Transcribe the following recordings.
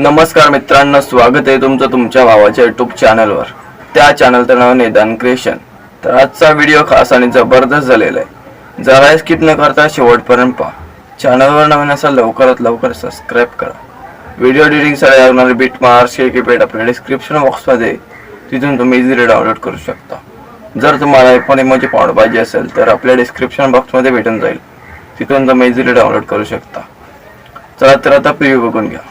नमस्कार मित्रांनो, स्वागत आहे तुमचं तुमच्या भावाच्या YouTube चॅनलवर। त्या चॅनलचं नाव निदान क्रिएशन। तर आजचा व्हिडिओ खास आणि जबरदस्त झालेला आहे। जरा स्किप न करता शेवटपर्यंत पहा। चॅनलवर नवीन असाल लवकरात लवकर सबस्क्राइब करा। व्हिडिओ एडिटिंगसाठी लागणारे बिट मार्क्स कीपॅड आपल्या डिस्क्रिप्शन बॉक्समध्ये तिथून तुम्ही इझिली डाउनलोड करू शकता। जर तुम्हाला पण इमोजी पावडर पाहिजे असेल तर आपल्या डिस्क्रिप्शन बॉक्समध्ये भेटून जाईल, तिथून तुम्ही इझिली डाउनलोड करू शकता। चला तर आता प्रिव्ह्यू बघून घ्या।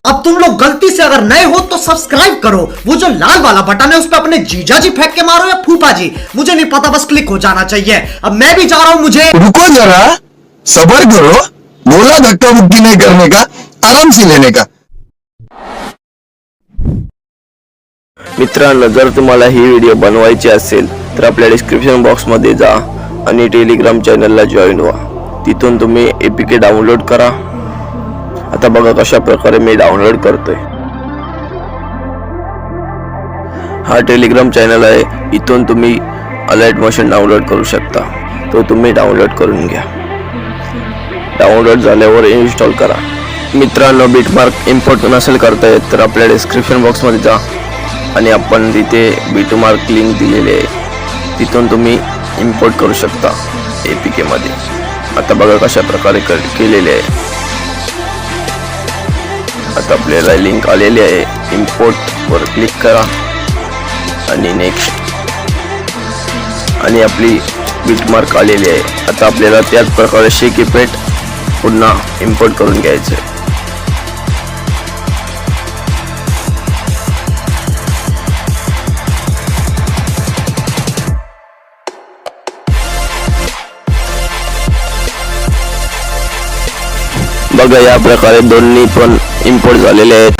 अब तुम लोग गलती से अगर नए हो तो सब्सक्राइब करो। वो जो लाल वाला बटन है उस पर अपने जीजा जी फेंक के मारो या फूफा जी, मुझे नहीं पता, बस क्लिक हो जाना चाहिए। अब मैं भी जा रहा हूं। मुझे रुको जरा, सबर करो। बोला धक्का मुक्की नहीं करने का, आराम से लेने का। मित्रांनो, जर तुम्हाला ही व्हिडिओ बनवायची असेल तर आपल्या डिस्क्रिप्शन बॉक्समध्ये जा आणि टेलिग्राम चॅनलला जॉईन व्हा। तिथून तुम्ही एपीके डाउनलोड करा। आता बघा कशा प्रकारे मी डाउनलोड करतोय। हा टेलिग्राम चॅनल आहे, इथून तुम्ही अलाइट मोशन डाउनलोड करू शकता। तो तुम्ही डाउनलोड करून घ्या। डाउनलोड झाल्यावर इन्स्टॉल करा। मित्रांनो, बिटमार्क इम्पोर्ट नसेल करता येत तर आपल्या डिस्क्रिप्शन बॉक्समध्ये जा आणि आपण तिथे बिटमार्क लिंक दिलेली आहे, तिथून तुम्ही इम्पोर्ट करू शकता एपीके मध्ये। आता बघा कशा प्रकारे केलेले आहे। आता आपल्याला लिंक आलेली आहे, इम्पोर्ट वर क्लिक करा आणि नेक्स्ट, आणि आपली बिटमार्क आलेली आहे। आता आपल्याला त्याच प्रकारे कीपॅड पुन्हा इम्पोर्ट करून घ्यायचे। बघा या प्रकारे दोन्ही पण इम्पोर्ट झालेले आहेत।